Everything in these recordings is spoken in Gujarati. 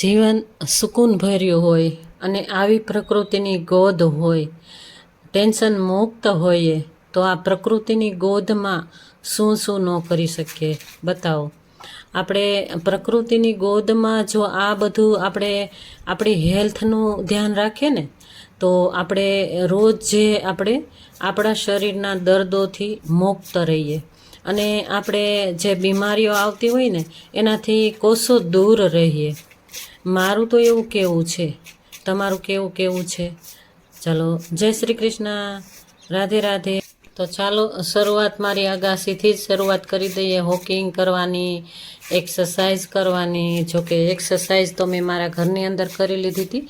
જીવન સુકૂન ભર્યું હોય અને આવી પ્રકૃતિની ગોદ હોય, ટેન્શન મુક્ત હોઈએ તો આ પ્રકૃતિની ગોદમાં શું શું ન કરી શકીએ બતાવો. આપણે પ્રકૃતિની ગોદમાં જો આ બધું આપણે આપણી હેલ્થનું ધ્યાન રાખીએ ને તો આપણે રોજ જે આપણે આપણા શરીરના દર્દોથી મુક્ત રહીએ અને આપણે જે બીમારીઓ આવતી હોય ને એનાથી કોસો દૂર રહીએ. મારું તો એવું કહેવું છે, તમારું કેવું છે? ચાલો, જય શ્રી કૃષ્ણ, રાધે રાધે. તો ચાલો શરૂઆત મારી અગાસીથી જ શરૂઆત કરી દઈએ. વોકિંગ કરવાની, એક્સરસાઇઝ કરવાની. જોકે એક્સરસાઇઝ તો મેં મારા ઘરની અંદર કરી લીધી હતી.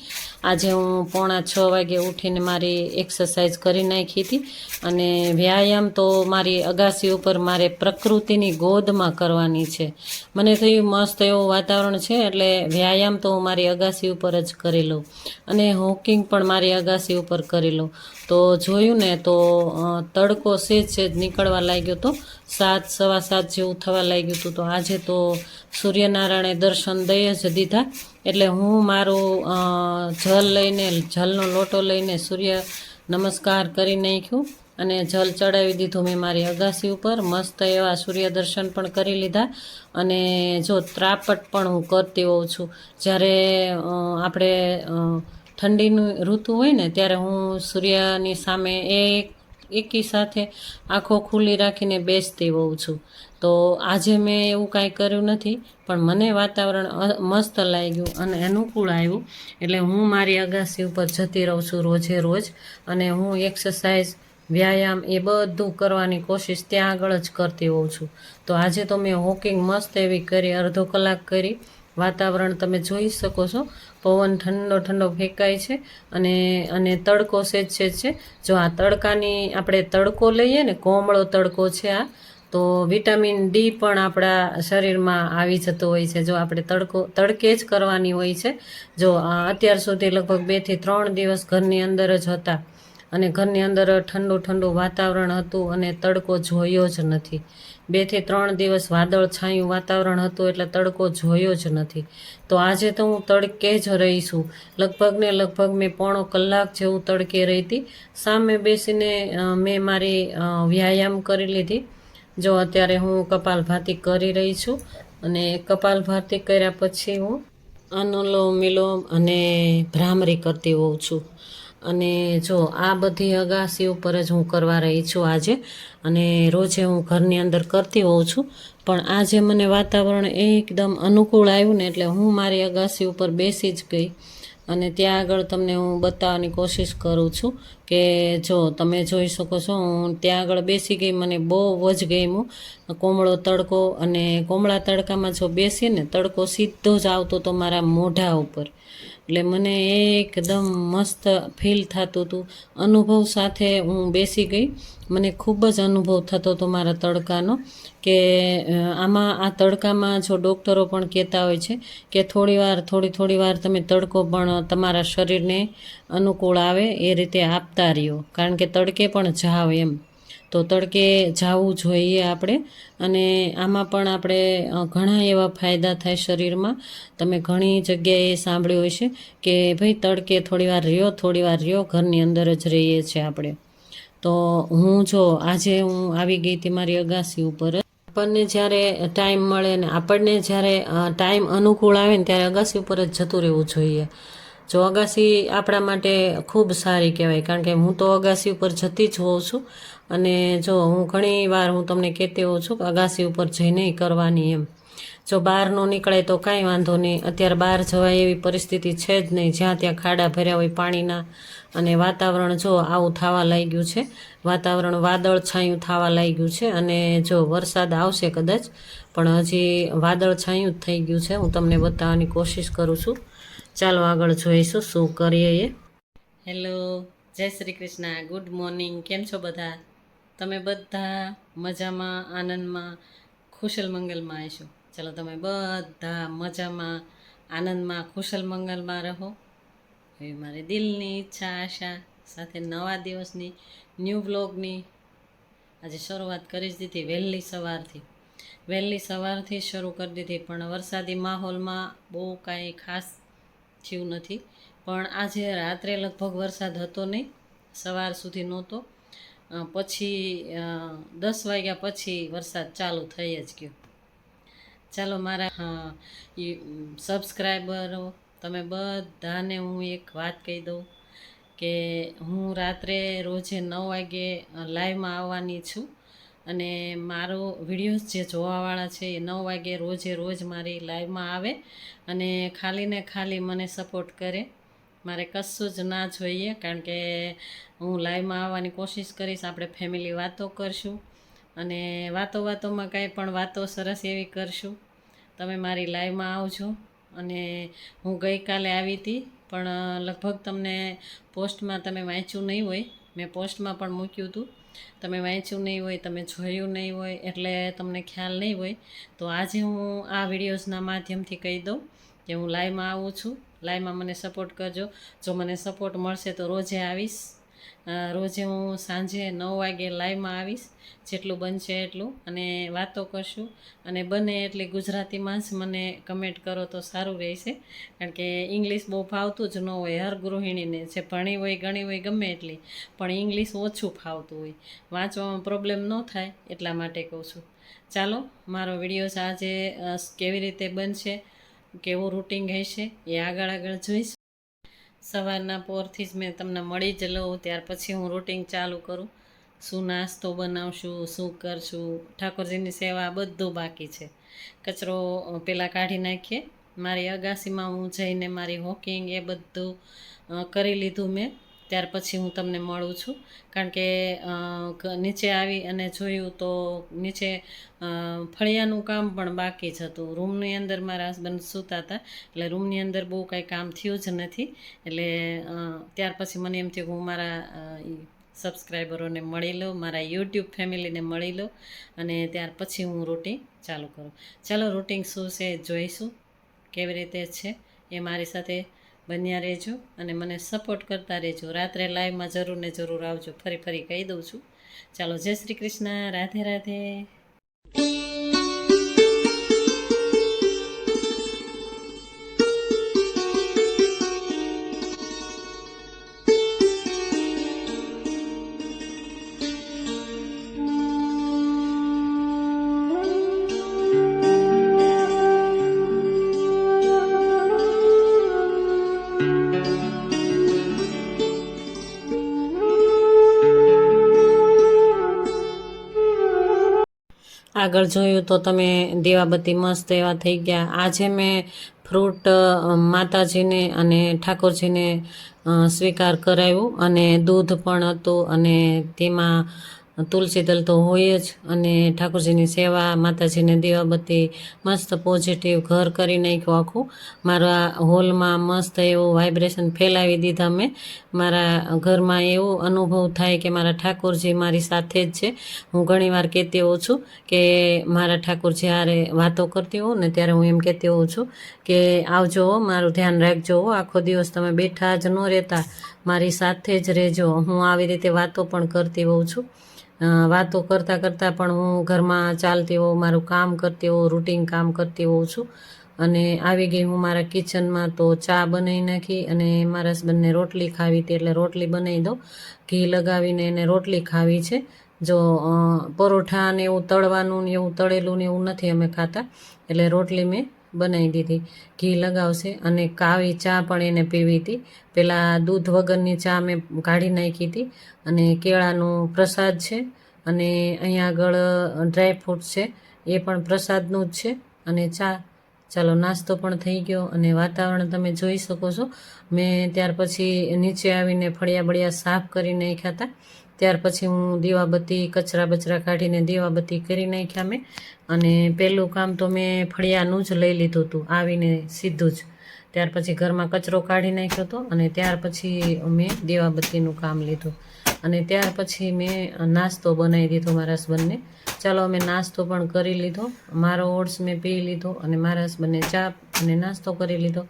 આજે હું 5:45 વાગે ઉઠીને મારી એક્સરસાઇઝ કરી નાખી હતી. અને વ્યાયામ તો મારી અગાસી ઉપર મારે પ્રકૃતિની ગોદમાં કરવાની છે. મને થયું મસ્ત એવું વાતાવરણ છે એટલે વ્યાયામ તો હું મારી અગાસી ઉપર જ કરી લઉં અને વોકિંગ પણ મારી અગાસી ઉપર કરી લઉં. તો જોયું ને તો તડકો સેજ નીકળવા લાગ્યો હતો. 7, 7:15 જેવું થવા લાગ્યું હતું. તો આજે તો સૂર્યનારાયણે દર્શન દઈ જ દીધા. એટલે હું મારું જલ લઈને, જલનો લોટો લઈને સૂર્ય નમસ્કાર કરી નાખ્યું અને જલ ચડાવી દીધું મેં મારી અગાસી ઉપર. મસ્ત એવા સૂર્ય દર્શન પણ કરી લીધા. અને જો ત્રાપટ પણ હું કરતી હોઉં છું. જ્યારે આપણે ઠંડીની ઋતુ હોય ને ત્યારે હું સૂર્યની સામે એકી સાથે આંખો ખુલ્લી રાખીને બેસતી હોઉં છું. તો આજે મેં એવું કાંઈ કર્યું નથી, પણ મને વાતાવરણ મસ્ત લાગ્યું અને અનુકૂળ આવ્યું એટલે હું મારી અગાસી ઉપર જતી રહું છું રોજે રોજ. અને હું એક્સરસાઇઝ, વ્યાયામ એ બધું કરવાની કોશિશ ત્યાં આગળ જ કરતી હોઉં છું. તો આજે તો મેં વોકિંગ મસ્ત એવી કરી, અડધો કલાક કરી. વાતાવરણ તમે જોઈ શકો છો, પવન ઠંડો ઠંડો ફેંકાય છે અને તડકો સેજ છે. જો આ તડકાની આપણે તડકો લઈએ ને, કોમળો તડકો છે આ, તો વિટામિન ડી પણ આપણા શરીરમાં આવી જતો હોય છે. જો આપણે તડકે જ કરવાની હોય છે. જો અત્યાર સુધી લગભગ 2 થી 3 દિવસ ઘરની અંદર જ હતા અને ઘરની અંદર ઠંડુ ઠંડુ વાતાવરણ હતું અને તડકો જોયો જ નથી. 2 થી 3 દિવસ વાદળ છાયું વાતાવરણ હતું એટલે તડકો જોયો જ નથી. તો આજે તો હું તડકે જ રહીશું. લગભગ મેં 1.5 કલાક જેવું તડકે રહી હતી. સામે બેસીને મેં મારી વ્યાયામ કરી લીધી. જો અત્યારે હું કપાલભાતિ કરી રહી છું અને કપાલભાતિ કર્યા પછી હું અનુલોમ વિલોમ અને ભ્રામરી કરતી હોઉં છું. અને જો આ બધી અગાસી ઉપર જ હું કરવા રહી છું આજે. અને રોજે હું ઘરની અંદર કરતી હોઉં છું. પણ આજે મને વાતાવરણ એકદમ અનુકૂળ આવ્યું ને એટલે હું મારી અગાસી ઉપર બેસી જ ગઈ. અને ત્યાં આગળ તમને હું બતાવવાની કોશિશ કરું છું કે જો તમે જોઈ શકો છો, હું ત્યાં આગળ બેસી ગઈ. મને બહુ જ ગમ્યું કોમળો તડકો. અને કોમળા તડકામાં જો બેસીને તડકો સીધો જ આવતો તો મારા મોઢા ઉપર. એટલે મને એકદમ મસ્ત ફીલ થતું હતું. અનુભવ સાથે હું બેસી ગઈ. મને ખૂબ જ અનુભવ થતો હતો મારા તડકાનો કે આ તડકામાં જો ડૉક્ટરો પણ કહેતા હોય છે કે થોડી વાર તમે તડકો પણ તમારા શરીરને અનુકૂળ આવે એ રીતે આપતા રહ્યો, કારણ કે તડકે પણ જાવ એમ. તો તડકે જવું જોઈએ આપણે. અને આમાં પણ આપણે ઘણા એવા ફાયદા થાય શરીરમાં. તમે ઘણી જગ્યાએ સાંભળ્યું હશે કે ભાઈ તડકે થોડી વાર રહ્યો, ઘરની અંદર જ રહીએ છીએ આપણે. તો આજે હું આવી ગઈ હતી મારી અગાસી ઉપર. આપણને જ્યારે ટાઈમ મળે ને આપણને જ્યારે ટાઈમ અનુકૂળ આવે ને ત્યારે અગાસી ઉપર જ જતું રહેવું જોઈએ. જો અગાસી આપણા માટે ખૂબ સારી કહેવાય, કારણ કે હું તો અગાસી ઉપર જતી જ હોઉં છું. અને જો હું ઘણી વાર હું તમને કહેતી હોઉં છું કે અગાસી ઉપર જઈને કરવાની એમ. જો બહાર ન નીકળાય તો કાંઈ વાંધો નહીં. અત્યારે બહાર જવાય એવી પરિસ્થિતિ છે જ નહીં, જ્યાં ત્યાં ખાડા ભર્યા હોય પાણીના. અને વાતાવરણ જો આવું થવા લાગ્યું છે, વાતાવરણ વાદળ છાયું થવા લાગ્યું છે. અને જો વરસાદ આવશે કદાચ, પણ હજી વાદળ છાયું જ થઈ ગયું છે. હું તમને બતાવવાની કોશિશ કરું છું. ચાલો આગળ જોઈશું શું કરીએ એ. હેલો, જય શ્રી કૃષ્ણ, ગુડ મોર્નિંગ. કેમ છો બધા? તમે બધા મજામાં, આનંદમાં, ખુશલ મંગલમાં આવીશું. ચાલો, તમે બધા મજામાં, આનંદમાં, ખુશલ મંગલમાં રહો એવી મારી દિલની ઈચ્છા, આશા સાથે નવા દિવસની ન્યૂ બ્લોગની આજે શરૂઆત કરી જ દીધી. વહેલી સવારથી શરૂ કરી દીધી. પણ વરસાદી માહોલમાં બહુ કાંઈ ખાસ થયું નથી. પણ આજે રાત્રે લગભગ વરસાદ હતો નહીં, સવાર સુધી નહોતો. પછી 10 વાગ્યા પછી વરસાદ ચાલુ થઈ જ ગયો. ચાલો મારા સબસ્ક્રાઈબરો, તમે બધાને હું એક વાત કહી દઉં કે હું રાત્રે રોજે 9 વાગે લાઈવમાં આવવાની છું. અને મારો વિડીયોઝ જે જોવાવાળા છે એ 9 વાગે રોજ મારી લાઈવમાં આવે અને ખાલી ને ખાલી મને સપોર્ટ કરે. મારે કશું જ ના જોઈએ, કારણ કે હું લાઈવમાં આવવાની કોશિશ કરીશ. આપણે ફેમિલી વાતો કરશું અને વાતોમાં કાંઈ પણ વાતો સરસ એવી કરશું. તમે મારી લાઈવમાં આવજો. અને હું ગઈકાલે આવી હતી, પણ લગભગ તમને પોસ્ટમાં તમે વાંચ્યું નહીં હોય. મેં પોસ્ટમાં પણ મૂક્યું હતું, તમે વાંચ્યું નહીં હોય, તમે જોયું નહીં હોય, એટલે તમને ખ્યાલ નહીં હોય. તો આજે હું આ વિડીયોઝના માધ્યમથી કહી દઉં કે હું લાઈવમાં આવું છું. લાઈવમાં મને સપોર્ટ કરજો. જો મને સપોર્ટ મળશે તો રોજે આવીશ. રોજે હું સાંજે 9 વાગે લાઈવમાં આવીશ, જેટલું બનશે એટલું, અને વાતો કરશું. અને બને એટલી ગુજરાતીમાં જ મને કમેન્ટ કરો તો સારું રહેશે, કારણ કે ઇંગ્લિશ બહુ ફાવતું જ ન હોય. હર ગૃહિણીને જે ભણી હોય, ગણી હોય, ગમે એટલી, પણ ઇંગ્લિશ ઓછું ફાવતું હોય. વાંચવામાં પ્રોબ્લેમ ન થાય એટલા માટે કહું છું. ચાલો, મારો વિડીયો આજે કેવી રીતે બનશે, કેવું રૂટિંગ હશે એ આગળ જોઈશ. સવારના પોરથી જ મેં તમને મળી જ લઉં, ત્યાર પછી હું રૂટિન ચાલુ કરું. શું નાસ્તો બનાવશું, શું કરશું, ઠાકોરજીની સેવા, બધું બાકી છે. કચરો પહેલાં કાઢી નાખીએ. મારી અગાસીમાં હું જઈને મારી વોકિંગ એ બધું કરી લીધું મેં. ત્યાર પછી હું તમને મળું છું, કારણ કે નીચે આવી અને જોયું તો નીચે ફળિયાનું કામ પણ બાકી જ હતું. રૂમની અંદર મારા હસબન્ડ સૂતા હતા, એટલે રૂમની અંદર બહુ કાંઈ કામ થયું જ નથી. એટલે ત્યાર પછી મને એમ થયું કે હું મારા સબસ્ક્રાઈબરોને મળી લઉં, મારા યુટ્યુબ ફેમિલીને મળી લઉં, અને ત્યાર પછી હું રૂટિન ચાલુ કરું. ચાલો, રૂટિન શું છે જોઈશું, કેવી રીતે છે એ મારી સાથે બન્યા રહેજો અને મને સપોર્ટ કરતા રહેજો. રાત્રે લાઈવમાં જરૂર ને જરૂર આવજો. ફરી કહી દઉં છું. ચાલો, જય શ્રી કૃષ્ણ, રાધે રાધે. આગળ જોયું તો તમે દીવાબત્તી મસ્ત એવા થઈ ગયા. આજે મેં ફ્રૂટ માતાજીને અને ઠાકોરજીને સ્વીકાર કરાવ્યું, અને દૂધ પણ હતું, અને તેમાં તુલસી દલ તો હોય જ, અને ઠાકોરજીની સેવા, માતાજીને દીવાબત્તી, મસ્ત પોઝિટિવ ઘર કરી નાખ્યું આખું. મારા હોલમાં મસ્ત એવું વાઇબ્રેશન ફેલાવી દીધા મેં. મારા ઘરમાં એવો અનુભવ થાય કે મારા ઠાકોરજી મારી સાથે જ છે. હું ઘણીવાર કહેતી હોઉં છું કે મારા ઠાકોરજી હારે વાતો કરતી હોઉં ને ત્યારે હું એમ કહેતી હોઉં છું કે આવજો, મારું ધ્યાન રાખજો, આખો દિવસ તમે બેઠા જ ન રહેતા, મારી સાથે જ રહેજો. હું આવી રીતે વાતો પણ કરતી હોઉં છું. વાતો કરતાં પણ હું ઘરમાં ચાલતી હોઉં, મારું કામ કરતી હોઉં, રૂટિન કામ કરતી હોઉં છું. અને આવી ગઈ હું મારા કિચનમાં, તો ચા બનાવી નાખી, અને મારા હસબન્ડને રોટલી ખાવી હતી એટલે રોટલી બનાવી દઉં. ઘી લગાવીને એને રોટલી ખાવી છે. જો પરોઠા ને એવું તળવાનું ને એવું તળેલું ને એવું નથી અમે ખાતા, એટલે રોટલી મેં બનાવી દીધી. ઘી લગાવશે, અને કાવી ચા પણ એને પીવી હતી. પહેલાં દૂધ વગરની ચા મેં કાઢી નાખી હતી. અને કેળાનું પ્રસાદ છે, અને અહીંયા આગળ ડ્રાયફ્રૂટ છે, એ પણ પ્રસાદનું જ છે, અને ચા. ચાલો, નાસ્તો પણ થઈ ગયો, અને વાતાવરણ તમે જોઈ શકો છો. મેં ત્યાર પછી નીચે આવીને ફળિયા બળિયા સાફ કરી નાખ્યા હતા. ત્યાર પછી હું દીવાબત્તી, કચરા બચરા કાઢીને દીવાબત્તી કરી નાખ્યા મેં. અને પહેલું કામ તો મેં ફળિયાનું જ લઈ લીધું હતું, આવીને સીધું જ. ત્યાર પછી ઘરમાં કચરો કાઢી નાખ્યો હતો, અને ત્યાર પછી મેં દીવાબત્તીનું કામ લીધું. અને ત્યાર પછી મેં નાસ્તો બનાવી દીધો મારા હસબન્ડને. ચાલો, અમે નાસ્તો પણ કરી લીધો. મારો ઓટ્સ મેં પી લીધો, અને મારા હસબન્ડને ચા અને નાસ્તો કરી લીધો.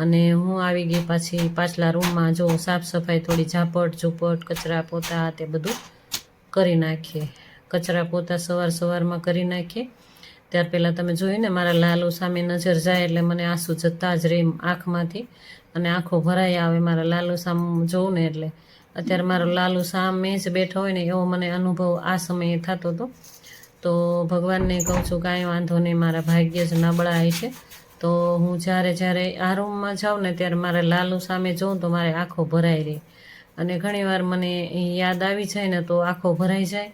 અને હું આવી ગઈ પાછી પાછલા રૂમમાં. જો સાફ સફાઈ થોડી ઝાપટ ઝૂપટ, કચરા પોતા તે બધું કરી નાખીએ. કચરા પોતા સવારમાં કરી નાખીએ. ત્યાર પહેલાં તમે જોયું ને મારા લાલુ સામે નજર જાય એટલે મને આંસુ જતા જ રહે આંખમાંથી, અને આંખો ભરાઈ આવે મારા લાલુ સામે જોઉં ને એટલે. અત્યારે મારો લાલુ સામે જ બેઠો હોય ને એવો મને અનુભવ આ સમયે થતો હતો. તો ભગવાનને કહું છું કાંઈ વાંધો નહીં, મારા ભાગ્ય જ નબળા છે. તો હું જ્યારે આ રૂમમાં જાઉં ને ત્યારે મારા લાલુ સામે જોઉં તો મારે આંખો ભરાઈ રહી, અને ઘણીવાર મને યાદ આવી જાય ને તો આંખો ભરાઈ જાય,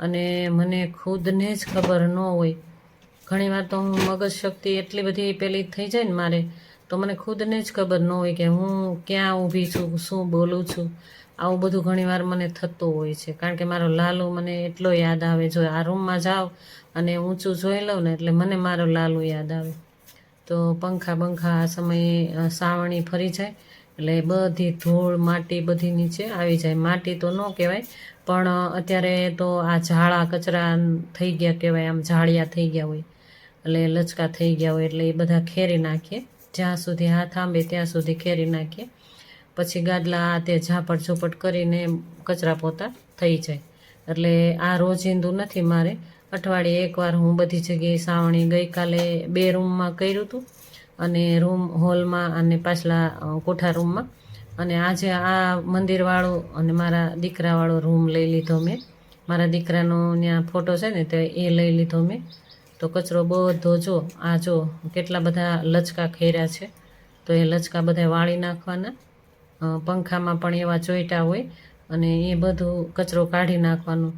અને મને ખુદને જ ખબર ન હોય. ઘણીવાર તો હું મગજ શક્તિ એટલી બધી પેલી થઈ જાય ને મારે, તો મને ખુદને જ ખબર ન હોય કે હું ક્યાં ઊભી છું, શું બોલું છું. આવું બધું ઘણીવાર મને થતું હોય છે, કારણ કે મારો લાલુ મને એટલો યાદ આવે. જો આ રૂમમાં જાઉં અને ઊંચું જોઈ લઉં ને એટલે મને મારો લાલુ યાદ આવે. તો પંખા બંખા આ સમયે સાવણી ફરી જાય એટલે બધી ધૂળ માટી બધી નીચે આવી જાય. માટી તો ન કહેવાય, પણ અત્યારે તો આ ઝાડા કચરા થઈ ગયા કહેવાય, આમ ઝાડિયા થઈ ગયા હોય એટલે લચકા થઈ ગયા હોય એટલે એ બધા ખેરી નાખીએ. જ્યાં સુધી હાથ આંબે ત્યાં સુધી ખેરી નાખીએ, પછી ગાદલા તે ઝાપટ ઝૂપટ કરીને કચરા પોતા થઈ જાય. એટલે આ રોજિંદુ નથી મારે, અઠવાડિયે એકવાર હું બધી જગ્યાએ સાવણી ગઈકાલે 2 રૂમમાં કર્યું હતું, અને રૂમ હોલમાં અને પાછલા કોઠા રૂમમાં, અને આજે આ મંદિરવાળો અને મારા દીકરાવાળો રૂમ લઈ લીધો મેં. મારા દીકરાનો ત્યાં ફોટો છે ને તો એ લઈ લીધો મેં. તો કચરો બધો જો કેટલા બધા લચકા ખેર્યા છે, તો એ લચકા બધા વાળી નાખવાના. પંખામાં પણ એવા ચોઈટા હોય, અને એ બધું કચરો કાઢી નાખવાનું.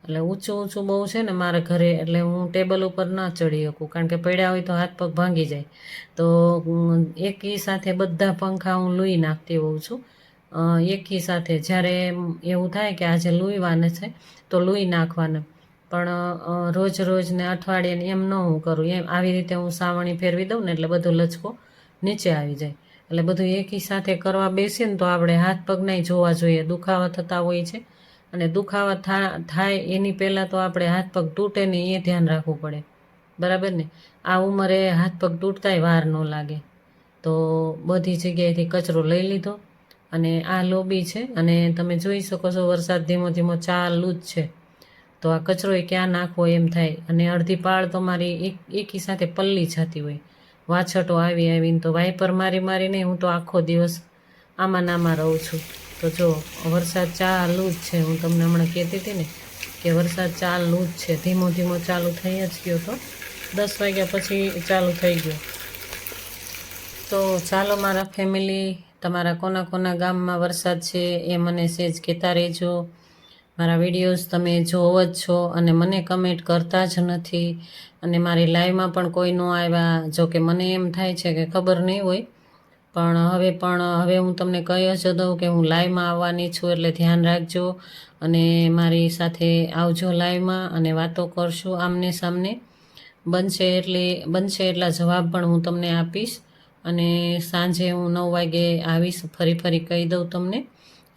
એટલે ઊંચું બહુ છે ને મારા ઘરે, એટલે હું ટેબલ ઉપર ના ચડી શકું, કારણ કે પડ્યા હોય તો હાથ પગ ભાંગી જાય. તો એકી સાથે બધા પંખા હું લૂઈ નાખતી હોઉં છું. એકી સાથે જ્યારે એવું થાય કે આજે લૂઈવાના છે તો લૂઈ નાખવાના, પણ રોજ ને અઠવાડિયે એમ ન હું કરું. એમ આવી રીતે હું સાવણી ફેરવી દઉં ને એટલે બધો લચકો નીચે આવી જાય. એટલે બધું એકી સાથે કરવા બેસીએ ને તો આપણે હાથ પગનાય જોવા જોઈએ, દુખાવા થતા હોય છે. અને દુખાવા થાય એની પહેલાં તો આપણે હાથ પગ તૂટે ને એ ધ્યાન રાખવું પડે, બરાબર ને. આ ઉંમરે હાથ પગ તૂટતાય વાર ન લાગે. તો બધી જગ્યાએથી કચરો લઈ લીધો, અને આ લોબી છે, અને તમે જોઈ શકો છો વરસાદ ધીમો ધીમો ચાલુ જ છે. તો આ કચરો ક્યાં નાખવો એમ થાય, અને અડધી પાળ તો મારી એકી સાથે પલ્લી જતી હોય, વાછટો આવીને તો વાઇપર મારીને હું તો આખો દિવસ આમાં રહું છું. તો જો વરસાદ ચાલુ જ છે, હું તમને હમણાં કહેતી હતી ને કે વરસાદ ચાલુ જ છે, ધીમો ચાલુ થઈ જ ગયો. તો 10 વાગ્યા પછી ચાલુ થઈ ગયો. તો ચાલો મારા ફેમિલી, તમારા કોના ગામમાં વરસાદ છે એ મને સહેજ કહેતા રહેજો. મારા વિડીયોઝ તમે જોવો જ છો અને મને કમેન્ટ કરતા જ નથી, અને મારી લાઈવમાં પણ કોઈ ન આવ્યા. જો કે મને એમ થાય છે કે ખબર નહીં હોય, પણ હવે હું તમને કહી જ દઉં કે હું લાઈવમાં આવવાની છું, એટલે ધ્યાન રાખજો અને મારી સાથે આવજો લાઈવમાં, અને વાતો કરશું આમને સામને. બનશે એટલા જવાબ પણ હું તમને આપીશ, અને સાંજે હું 9 વાગે આવીશ. ફરી કહી દઉં તમને,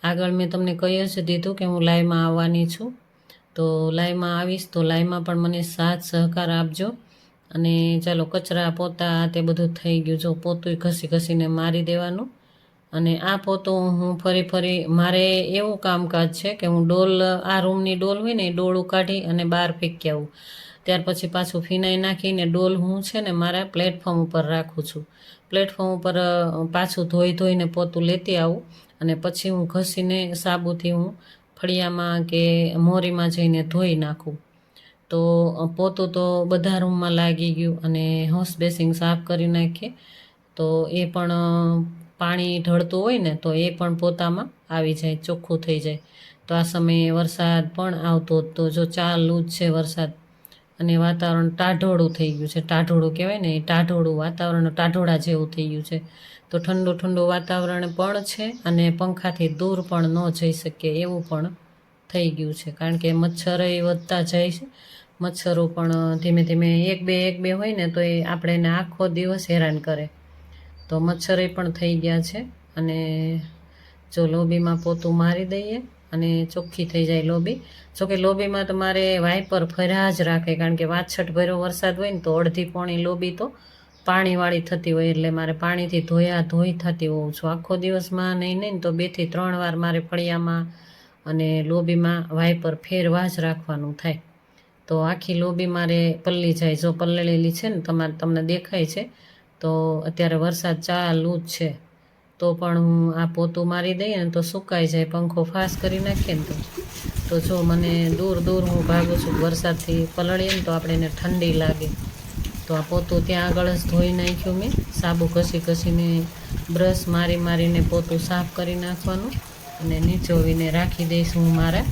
આગળ મેં તમને કહી જ દીધું કે હું લાઈવમાં આવવાની છું. તો લાઈવમાં આવીશ, તો લાઈવમાં પણ મને સાથ સહકાર આપજો. અને ચાલો કચરા પોતા તે બધું થઈ ગયું. જો પોતું ઘસીને મારી દેવાનું, અને આ પોતું હું ફરી મારે એવું કામકાજ છે કે હું આ રૂમની ડોલ હોય ને એ ડોળું કાઢી અને બહાર ફેંકી આવું. ત્યાર પછી પાછું ફિનાઈ નાખીને ડોલ હું છે ને મારા પ્લેટફોર્મ ઉપર રાખું છું. પ્લેટફોર્મ ઉપર પાછું ધોઈને પોતું લેતી આવું, અને પછી હું ઘસીને સાબુથી હું ફળિયામાં કે મોરીમાં જઈને ધોઈ નાખું. તો પોતું તો બધા રૂમમાં લાગી ગયું, અને હોશ બેસિંગ સાફ કરી નાખીએ. તો એ પણ પાણી ઢળતું હોય ને તો એ પણ પોતામાં આવી જાય, ચોખ્ખું થઈ જાય. તો આ સમયે વરસાદ પણ આવતો, તો જો ચાલુ જ છે વરસાદ, અને વાતાવરણ ટાઢોળું થઈ ગયું છે. ટાઢોળું કહેવાય ને, એ ટાઢોળું વાતાવરણ, ટાઢોળા જેવું થઈ ગયું છે. તો ઠંડુ વાતાવરણ પણ છે, અને પંખાથી દૂર પણ ન જઈ શકીએ એવું પણ થઈ ગયું છે, કારણ કે મચ્છર વધતા જાય છે. મચ્છરો પણ ધીમે એક બે હોય ને તો એ આપણે આખો દિવસ હેરાન કરે. તો મચ્છરે પણ થઈ ગયા છે. અને જો લોબીમાં પોતું મારી દઈએ અને ચોખ્ખી થઈ જાય લોબી. જોકે લોબીમાં તો મારે વાઇપર ફર્યા જ રાખે, કારણ કે વાછટ ભર્યો વરસાદ હોય ને તો અડધી પોણી લોબી તો પાણીવાળી થતી હોય, એટલે મારે પાણીથી ધોઈ થતી હોઉં છું. આખો દિવસમાં નહીં તો 2 થી 3 વાર મારે ફળિયામાં અને લોબીમાં વાઇપર ફેરવા જ રાખવાનું થાય. તો આખી લોબી મારે પલળી જાય. જો પલળેલી છે ને તમને દેખાય છે, તો અત્યારે વરસાદ ચાલુ જ છે, તો પણ હું આ પોતું મારી દઈએ ને તો સુકાઈ જાય, પંખો ફાસ કરી નાખીએ ને તો જો મને દૂર દૂર હું ભાગું છું. વરસાદથી પલળીએ ને તો આપણે એને ઠંડી લાગે. તો આ પોતું ત્યાં આગળ જ ધોઈ નાખ્યું મેં. સાબુ ઘસીને બ્રશ મારીને પોતું સાફ કરી નાખવાનું અને નીચોવીને રાખી દઈશ હું મારા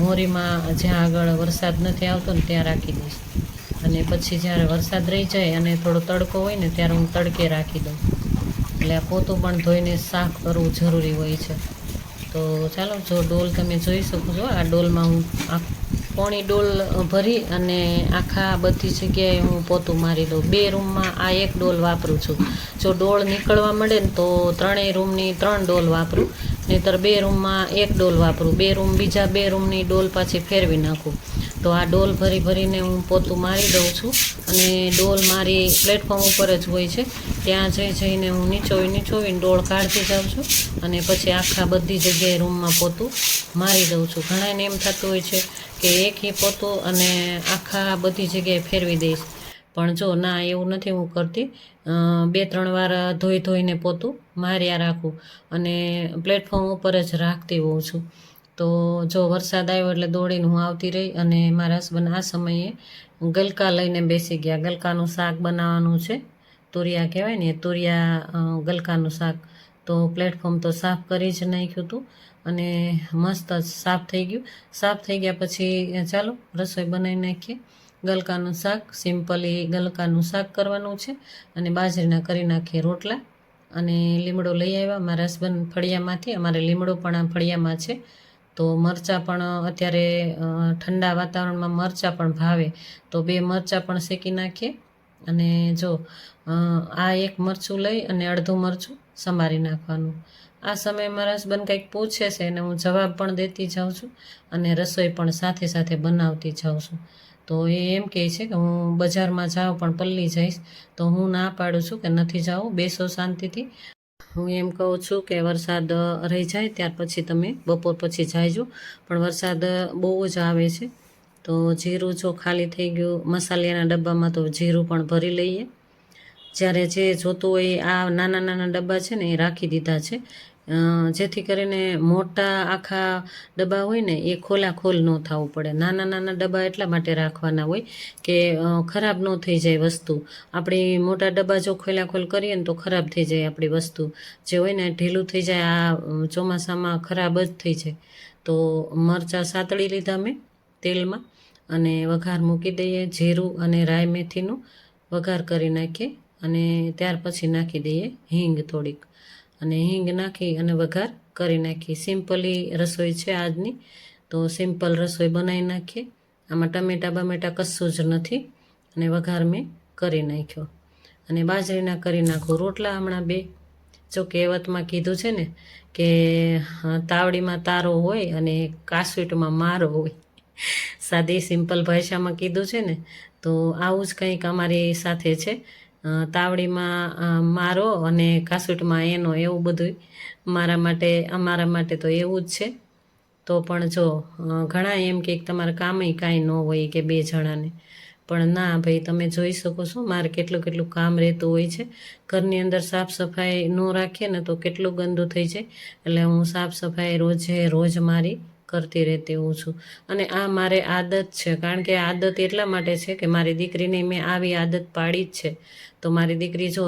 મોરીમાં, જ્યાં આગળ વરસાદ નથી આવતો ને ત્યાં રાખી દઈશ. અને પછી જ્યારે વરસાદ રહી જાય અને થોડો તડકો હોય ને ત્યારે હું તડકે રાખી દઉં. એટલે આ પોતું પણ ધોઈને સાફ કરવું જરૂરી હોય છે. તો ચાલો, જો ડોલ તમે જોઈ શકો છો, આ ડોલમાં હું પોણી ડોલ ભરી અને આખા બધી જગ્યાએ હું પોતું મારી દઉં. 2 રૂમમાં આ 1 ડોલ વાપરું છું. જો ડોલ નીકળવા મળે ને તો 3 રૂમની 3 ડોલ વાપરું, નહીંતર 2 રૂમમાં 1 ડોલ વાપરું. બીજા 2 રૂમની ડોલ પાછી ફેરવી નાખું. તો આ ડોલ ભરીને હું પોતું મારી દઉં છું. અને ડોલ મારી પ્લેટફોર્મ ઉપર જ હોય છે, ત્યાં જઈને હું નીચોવીને ડોળ કાઢતી જાઉં છું અને પછી આખા બધી જગ્યાએ રૂમમાં પોતું મારી દઉં છું. ઘણાને એમ થતું હોય છે કે એક પોતું અને આખા બધી જગ્યાએ ફેરવી દઈશ, પણ જો ના, એવું નથી હું કરતી. 2-3 વાર ધોઈને પોતું માર્યા રાખું અને પ્લેટફોર્મ ઉપર જ રાખતી હોઉં છું. તો જો વરસાદ આવ્યો એટલે દોડીને હું આવતી રહી અને મારા હસબન્ડ આ સમયે ગલકા લઈને બેસી ગયા. ગલકાનું શાક બનાવવાનું છે, તુરિયા કહેવાય ને, તુરિયા ગલકાનું શાક. તો પ્લેટફોર્મ તો સાફ કરી જ નાખ્યું હતું અને મસ્ત સાફ થઈ ગયું. સાફ થઈ ગયા પછી ચાલો રસોઈ બનાવી નાખીએ. ગલકાનું શાક, સિમ્પલી ગલકાનું શાક કરવાનું છે અને બાજરીના કરી નાખીએ રોટલા. અને લીમડો લઈ આવ્યા મારા હસબન્ડ ફળિયામાંથી. અમારે લીમડો પણ આ ફળિયામાં છે. તો મરચાં પણ અત્યારે ઠંડા વાતાવરણમાં મરચાં પણ ભાવે, તો 2 મરચાં પણ શેકી નાખીએ. અને જો આ 1 મરચું લઈ અને અડધું મરચું સમારી નાખવાનું. આ સમયે મારા હસબન્ડ કંઈક પૂછે છે અને હું જવાબ પણ દેતી જાઉં છું અને રસોઈ પણ સાથે બનાવતી જાઉં છું. તો એ એમ કહે છે કે હું બજારમાં જાઉં પણ પલળી જઈશ, તો હું ના પાડું છું કે નથી જાવું, બેસો શાંતિથી. હું એમ કહું છું કે વરસાદ રહી જાય ત્યાર પછી તમે બપોર પછી જાયજો, પણ વરસાદ બહુ જ આવે છે. તો જીરું જો ખાલી થઈ ગયું મસાલાના ડબ્બામાં, તો જીરું પણ ભરી લઈએ. જ્યારે જે જોતું હોય આ નાના ડબ્બા છે ને એ રાખી દીધા છે, જેથી કરીને મોટા આખા ડબ્બા હોય ને એ ખોલ ન થવું પડે. નાના ડબ્બા એટલા માટે રાખવાના હોય કે ખરાબ ન થઈ જાય વસ્તુ. આપણી મોટા ડબ્બા જો ખોલ કરીએ ને તો ખરાબ થઈ જાય આપણી વસ્તુ, જે હોય ને ઢીલું થઈ જાય. આ ચોમાસામાં ખરાબ જ થઈ જાય. તો મરચાં સાતળી લીધા મેં તેલમાં અને વઘાર મૂકી દઈએ. જીરું અને રાઈ મેથીનું વઘાર કરી નાખીએ અને ત્યાર પછી નાખી દઈએ હિંગ થોડીક, અને હિંગ નાખી અને વઘાર કરી નાખીએ. સિમ્પલી રસોઈ છે આજની, તો સિમ્પલ રસોઈ બનાવી નાખીએ. આમાં ટમેટા કશું જ નથી અને વઘાર મેં કરી નાખ્યો. અને બાજરીના કરી નાખું રોટલા હમણાં 2. જો કહેવતમાં કીધું છે ને કે તાવડીમાં તારો હોય અને કાસવીટમાં મારો હોય. સાદી સિમ્પલ ભાષામાં કીધું છે ને, તો આવું જ કંઈક અમારી સાથે છે. તાવડીમાં મારો અને કાસવીટમાં એનો, એવું બધું અમારા માટે તો એવું જ છે. તો પણ જો ઘણા એમ કે તમારે કામય કાંઈ ન હોય કે 2 જણાને, પણ ના ભાઈ, તમે જોઈ શકો છો મારે કેટલું કામ રહેતું હોય છે. ઘરની અંદર સાફ સફાઈ ન રાખીએ ને તો કેટલું ગંદુ થઈ જાય. એટલે હું સાફ સફાઈ રોજ મારી કરતી રહેતી હોઉં છું. અને આ મારે આદત છે, કારણ કે આદત એટલા માટે છે કે મારી દીકરીને મેં આવી આદત પાડી જ છે. તો મારી દીકરી જો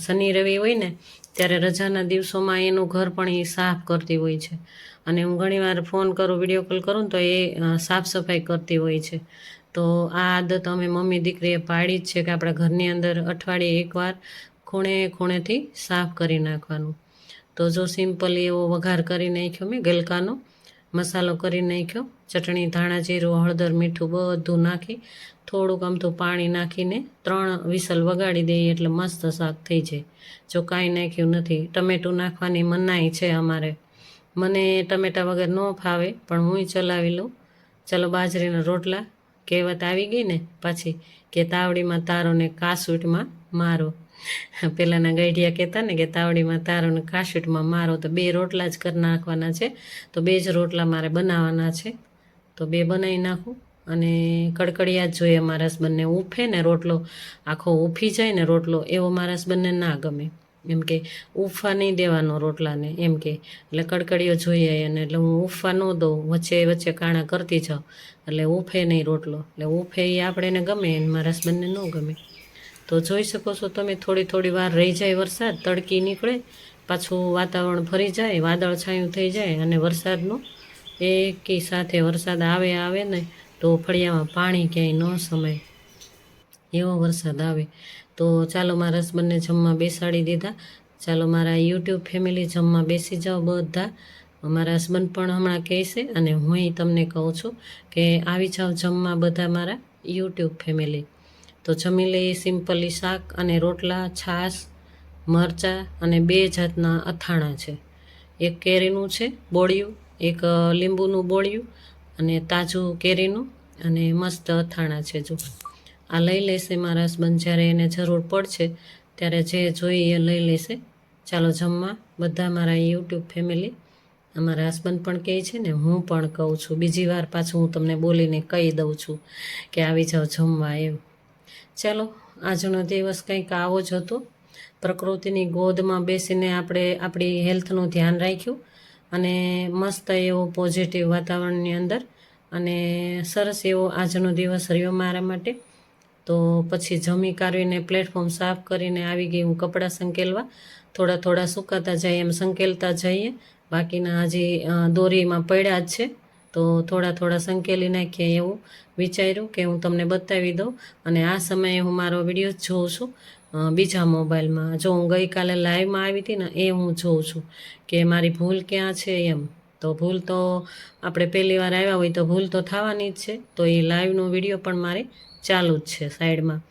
શનિ રવિ હોય ને ત્યારે રજાના દિવસોમાં એનું ઘર પણ એ સાફ કરતી હોય છે. અને હું ઘણીવાર ફોન કરું, વિડીયો કોલ કરું ને તો એ સાફ સફાઈ કરતી હોય છે. તો આ આદત અમે મમ્મી દીકરીએ પાડી જ છે કે આપણા ઘરની અંદર અઠવાડિયે 1 વાર ખૂણેથી સાફ કરી નાખવાનું. તો જો સિમ્પલી એવો વઘાર કરી નાખ્યો મેં ગલકાનો, મસાલો કરી નાખ્યો, ચટણી, ધાણા જીરું, હળદર, મીઠું બધું નાખી થોડુંક અમથું પાણી નાખીને 3 વિસલ વગાડી દઈએ એટલે મસ્ત શાક થઈ જાય. જો કાંઈ નાખ્યું નથી. ટમેટું નાખવાની મનાઈ છે અમારે. મને ટમેટા વગર ન ફાવે, પણ હુંય ચલાવી લઉં. ચાલો બાજરીના રોટલા. કહેવત આવી ગઈ ને પાછી કે તાવડીમાં તારો ને કાસવીટમાં મારો. પહેલાંના ગઈઢિયા કહેતા ને કે તાવડીમાં તારો ને કાસવીટમાં મારો. તો 2 રોટલા જ કરી નાખવાના છે. તો 2 જ રોટલા મારે બનાવવાના છે, તો 2 બનાવી નાખું. અને કડકડિયા જ જોઈએ મારા હસબન્ડને. ઉફે ને રોટલો, આખો ઉફી જાય ને રોટલો, એવો મારા હસબન્ડને ના ગમે. એમ કે ઉફા નહીં દેવાનો રોટલાને, એમ કે એટલે કડકડીયો જોઈએ એને. એટલે હું ઉફા ન દઉં, વચ્ચે વચ્ચે કાણા કરતી જાઉં, એટલે ઉફે નહીં રોટલો. એટલે ઉફે એ આપણને ગમે, એને મારા હસબન્ડને ન ગમે. તો જોઈ શકો છો તમે, થોડી થોડી વાર રહી જાય વરસાદ, તડકી નીકળે, પાછું વાતાવરણ ફરી જાય, વાદળ છાયું થઈ જાય, અને વરસાદનું એકી સાથે વરસાદ આવે ને તો ફળિયામાં પાણી ક્યાંય ન સમાય એવો વરસાદ આવે. તો ચાલો મારા હસબન્ડને જમવા બેસાડી દીધા. ચાલો મારા યુટ્યુબ ફેમિલી જમવા બેસી જાઓ બધા. મારા હસબન્ડ પણ હમણાં કહેશે અને હુંય તમને કહું છું કે આવી જાઓ જમવા બધા મારા યુટ્યુબ ફેમિલી. તો જમી લઈએ સિમ્પલી શાક અને રોટલા, છાશ, મરચાં અને 2 જાતના અથાણાં છે. એક કેરીનું છે બોળિયું, એક લીંબુનું બોળિયું અને તાજું કેરીનું, અને મસ્ત અથાણાં છે. જો આ લઈ લેશે મારા હસબન્ડ, જ્યારે એને જરૂર પડશે ત્યારે જે જોઈએ એ લઈ લેશે. ચાલો જમવા બધા મારા યુટ્યુબ ફેમિલી. અમારા હસબન્ડ પણ કહે છે ને, હું પણ કહું છું, બીજી વાર પાછું હું તમને બોલીને કહી દઉં છું કે આવી જાઓ જમવા એમ. ચાલો આજનો દિવસ કંઈક આવો જ હતો. પ્રકૃતિની ગોદમાં બેસીને આપણે આપણી હેલ્થનું ધ્યાન રાખ્યું, અને મસ્ત એવો પોઝિટિવ વાતાવરણની અંદર, અને સરસ એવો આજનો દિવસ રહ્યો મારા માટે. તો પછી જમી કાઢીને પ્લેટફોર્મ સાફ કરીને આવી ગઈ હું કપડાં સંકેલવા. થોડા થોડા સુકાતા જાય એમ સંકેલતા જઈએ, બાકીના હજી દોરીમાં પડ્યા જ છે, તો થોડા થોડા સંકેલી નાખીએ એવું વિચાર્યું કે હું તમને બતાવી દઉં. અને આ સમયે હું મારો વિડીયો જ જોઉં છું બીજા મોબાઈલમાં. જો હું ગઈકાલે લાઈવમાં આવી હતી ને એ હું જોઉં છું કે મારી ભૂલ ક્યાં છે એમ. તો ભૂલ તો આપણે પહેલી વાર આવ્યા હોય તો ભૂલ તો થવાની જ છે. તો એ લાઈવનો વિડીયો પણ મારે ચાલુ જ છે સાઈડમાં,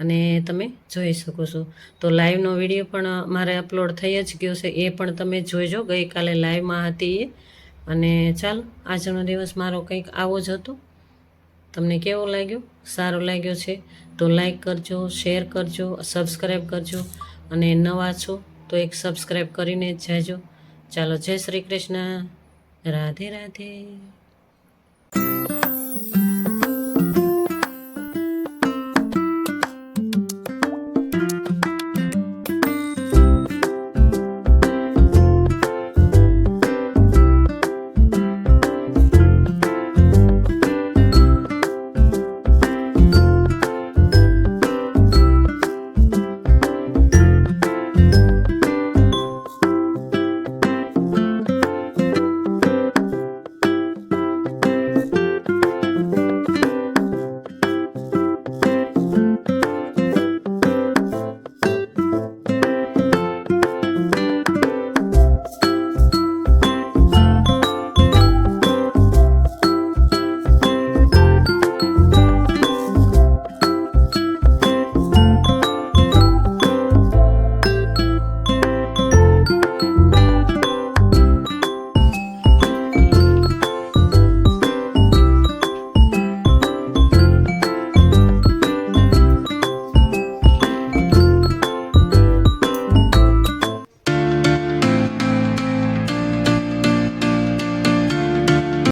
અને તમે જોઈ શકો છો. તો લાઈવનો વિડીયો પણ મારે અપલોડ થઈ જ ગયો છે, એ પણ તમે જોઈજો. ગઈકાલે લાઈવમાં હતી એ. અને ચાલો આજનો દિવસ મારો કંઈક આવો જ હતો. તમને કેવો લાગ્યો? સારો લાગ્યો છે તો લાઈક કરજો, શેર કરજો, સબસ્ક્રાઈબ કરજો, અને નવા છો તો એક સબસ્ક્રાઈબ કરીને જ જાજો. ચાલો જય શ્રી કૃષ્ણ, રાધે રાધે.